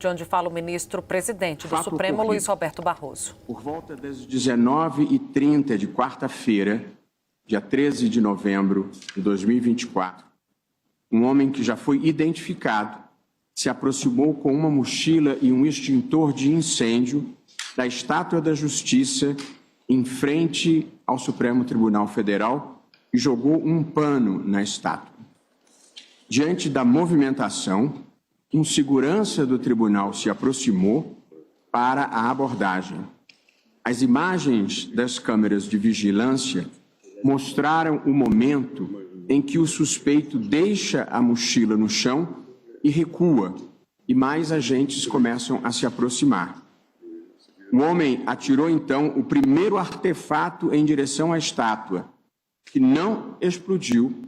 de onde fala o ministro-presidente do Supremo, Luiz Roberto Barroso. Por volta das 19h30 de quarta-feira, dia 13 de novembro de 2024, um homem que já foi identificado se aproximou com uma mochila e um extintor de incêndio da Estátua da Justiça em frente ao Supremo Tribunal Federal e jogou um pano na estátua. Diante da movimentação, um segurança do tribunal se aproximou para a abordagem. As imagens das câmeras de vigilância mostraram o momento em que o suspeito deixa a mochila no chão e recua, e mais agentes começam a se aproximar. O homem atirou então o primeiro artefato em direção à estátua, que não explodiu,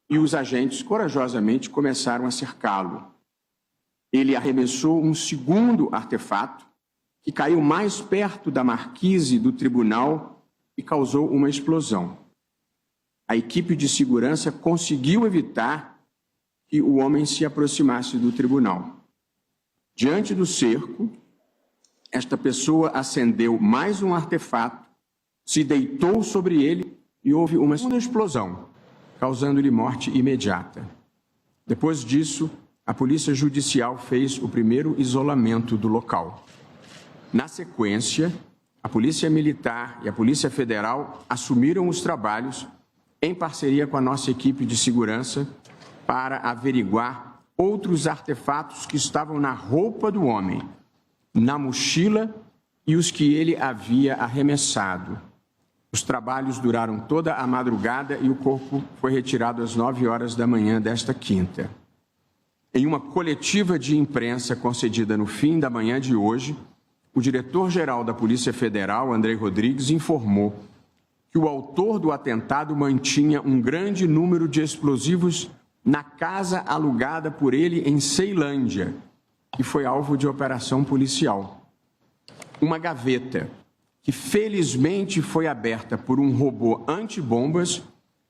e os agentes corajosamente começaram a cercá-lo. Ele arremessou um segundo artefato, que caiu mais perto da marquise do tribunal e causou uma explosão. A equipe de segurança conseguiu evitar que o homem se aproximasse do tribunal. Diante do cerco, esta pessoa acendeu mais um artefato, se deitou sobre ele e houve uma segunda explosão, causando-lhe morte imediata. Depois disso, a Polícia Judicial fez o primeiro isolamento do local. Na sequência, a Polícia Militar e a Polícia Federal assumiram os trabalhos em parceria com a nossa equipe de segurança para averiguar outros artefatos que estavam na roupa do homem, na mochila e os que ele havia arremessado. Os trabalhos duraram toda a madrugada e o corpo foi retirado às 9 horas da manhã desta quinta. Em uma coletiva de imprensa concedida no fim da manhã de hoje, o diretor-geral da Polícia Federal, Andrei Rodrigues, informou que o autor do atentado mantinha um grande número de explosivos na casa alugada por ele em Ceilândia, que foi alvo de operação policial. Uma gaveta, que felizmente foi aberta por um robô antibombas,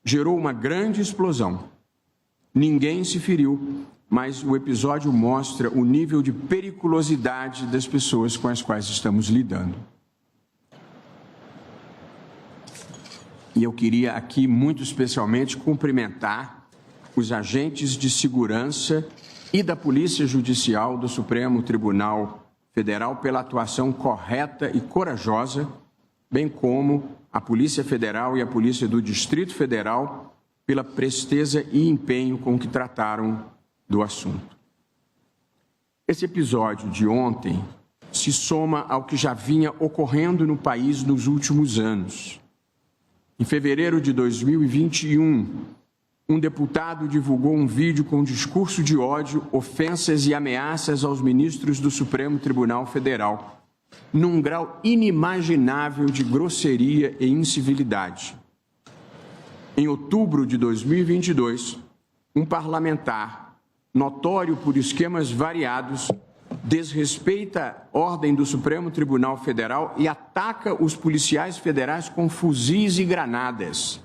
gerou uma grande explosão. Ninguém se feriu, mas o episódio mostra o nível de periculosidade das pessoas com as quais estamos lidando. E eu queria aqui, muito especialmente, cumprimentar os agentes de segurança e da Polícia Judicial do Supremo Tribunal Federal pela atuação correta e corajosa, bem como a Polícia Federal e a Polícia do Distrito Federal pela presteza e empenho com que trataram do assunto. Esse episódio de ontem se soma ao que já vinha ocorrendo no país nos últimos anos. Em fevereiro de 2021, um deputado divulgou um vídeo com discurso de ódio, ofensas e ameaças aos ministros do Supremo Tribunal Federal, num grau inimaginável de grosseria e incivilidade. Em outubro de 2022, um parlamentar, notório por esquemas variados, desrespeita a ordem do Supremo Tribunal Federal e ataca os policiais federais com fuzis e granadas.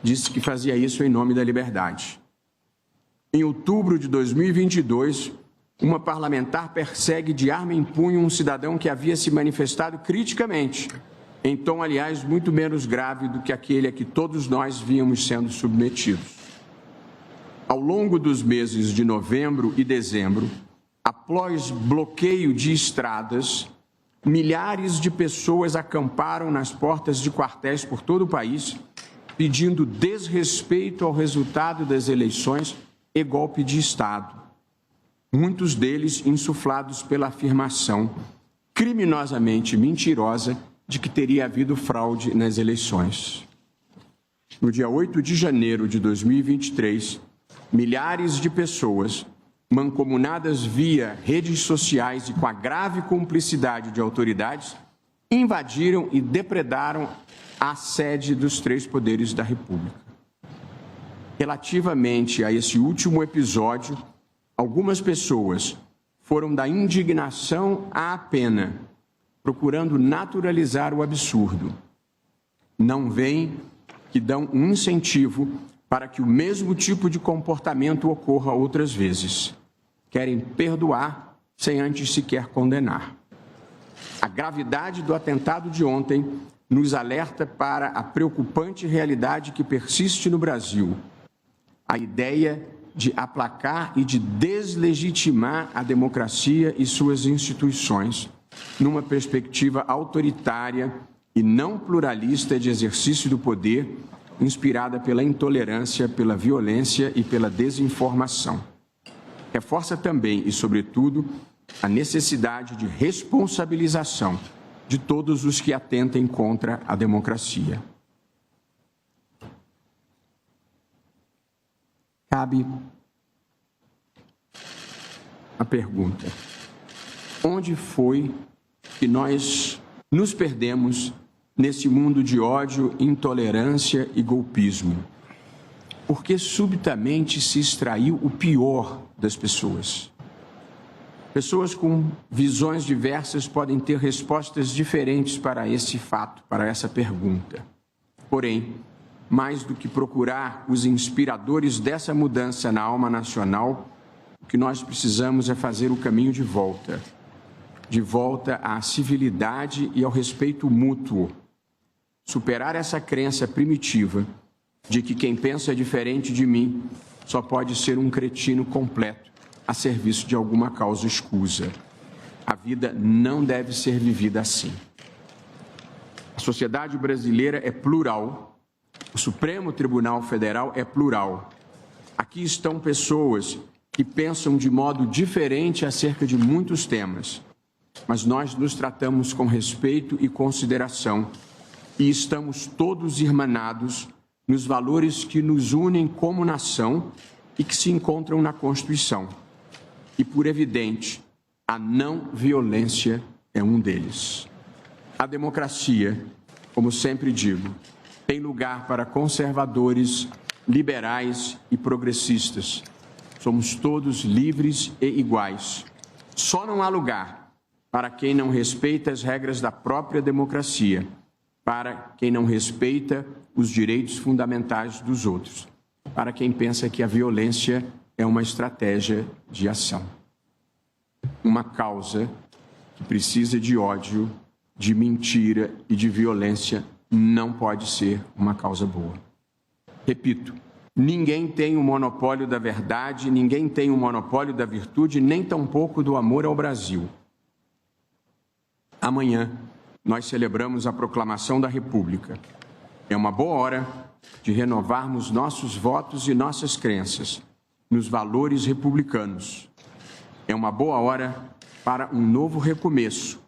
Disse que fazia isso em nome da liberdade. Em outubro de 2022, uma parlamentar persegue de arma em punho um cidadão que havia se manifestado criticamente, em tom, aliás, muito menos grave do que aquele a que todos nós vínhamos sendo submetidos. Ao longo dos meses de novembro e dezembro, após bloqueio de estradas, milhares de pessoas acamparam nas portas de quartéis por todo o país, pedindo desrespeito ao resultado das eleições e golpe de Estado. Muitos deles insuflados pela afirmação criminosamente mentirosa de que teria havido fraude nas eleições. No dia 8 de janeiro de 2023, milhares de pessoas, mancomunadas via redes sociais e com a grave cumplicidade de autoridades, invadiram e depredaram a sede dos três poderes da República. Relativamente a esse último episódio, algumas pessoas foram da indignação à pena, procurando naturalizar o absurdo. Não veem que dão um incentivo para que o mesmo tipo de comportamento ocorra outras vezes. Querem perdoar sem antes sequer condenar. A gravidade do atentado de ontem nos alerta para a preocupante realidade que persiste no Brasil: a ideia de aplacar e de deslegitimar a democracia e suas instituições, numa perspectiva autoritária e não pluralista de exercício do poder, inspirada pela intolerância, pela violência e pela desinformação. Reforça também e, sobretudo, a necessidade de responsabilização de todos os que atentem contra a democracia. Cabe a pergunta: onde foi que nós nos perdemos nesse mundo de ódio, intolerância e golpismo? Por que subitamente se extraiu o pior das pessoas? Pessoas com visões diversas podem ter respostas diferentes para esse fato, para essa pergunta. Porém, mais do que procurar os inspiradores dessa mudança na alma nacional, o que nós precisamos é fazer o caminho de volta à civilidade e ao respeito mútuo. Superar essa crença primitiva de que quem pensa diferente de mim só pode ser um cretino completo a serviço de alguma causa escusa. A vida não deve ser vivida assim. A sociedade brasileira é plural. O Supremo Tribunal Federal é plural. Aqui estão pessoas que pensam de modo diferente acerca de muitos temas, mas nós nos tratamos com respeito e consideração e estamos todos irmanados nos valores que nos unem como nação e que se encontram na Constituição. E, por evidente, a não violência é um deles. A democracia, como sempre digo, tem lugar para conservadores, liberais e progressistas. Somos todos livres e iguais. Só não há lugar para quem não respeita as regras da própria democracia, para quem não respeita os direitos fundamentais dos outros, para quem pensa que a violência é uma estratégia de ação. Uma causa que precisa de ódio, de mentira e de violência não pode ser uma causa boa. Repito, ninguém tem o monopólio da verdade, ninguém tem o monopólio da virtude, nem tampouco do amor ao Brasil. Amanhã, nós celebramos a proclamação da República. É uma boa hora de renovarmos nossos votos e nossas crenças nos valores republicanos. É uma boa hora para um novo recomeço,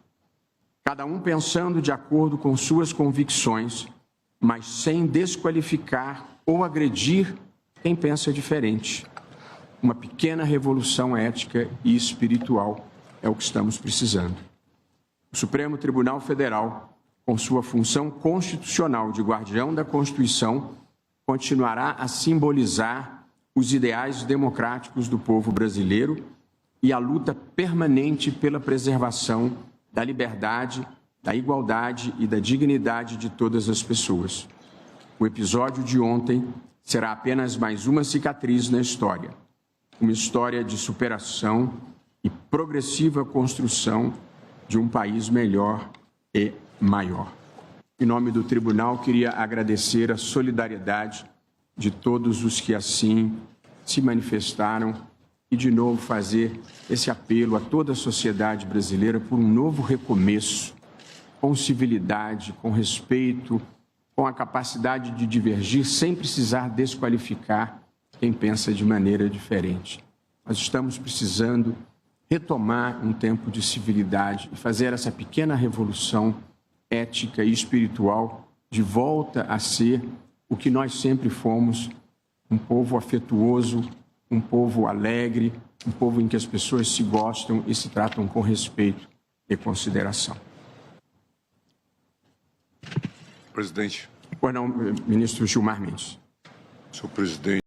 cada um pensando de acordo com suas convicções, mas sem desqualificar ou agredir quem pensa diferente. Uma pequena revolução ética e espiritual é o que estamos precisando. O Supremo Tribunal Federal, com sua função constitucional de guardião da Constituição, continuará a simbolizar os ideais democráticos do povo brasileiro e a luta permanente pela preservação da liberdade, da igualdade e da dignidade de todas as pessoas. O episódio de ontem será apenas mais uma cicatriz na história, uma história de superação e progressiva construção de um país melhor e maior. Em nome do tribunal, queria agradecer a solidariedade de todos os que assim se manifestaram e, de novo, fazer esse apelo a toda a sociedade brasileira por um novo recomeço, com civilidade, com respeito, com a capacidade de divergir sem precisar desqualificar quem pensa de maneira diferente. Nós estamos precisando retomar um tempo de civilidade e fazer essa pequena revolução ética e espiritual de volta a ser o que nós sempre fomos, um povo afetuoso, um povo alegre, um povo em que as pessoas se gostam e se tratam com respeito e consideração. Presidente. Pois não, ministro Gilmar Mendes. Senhor presidente.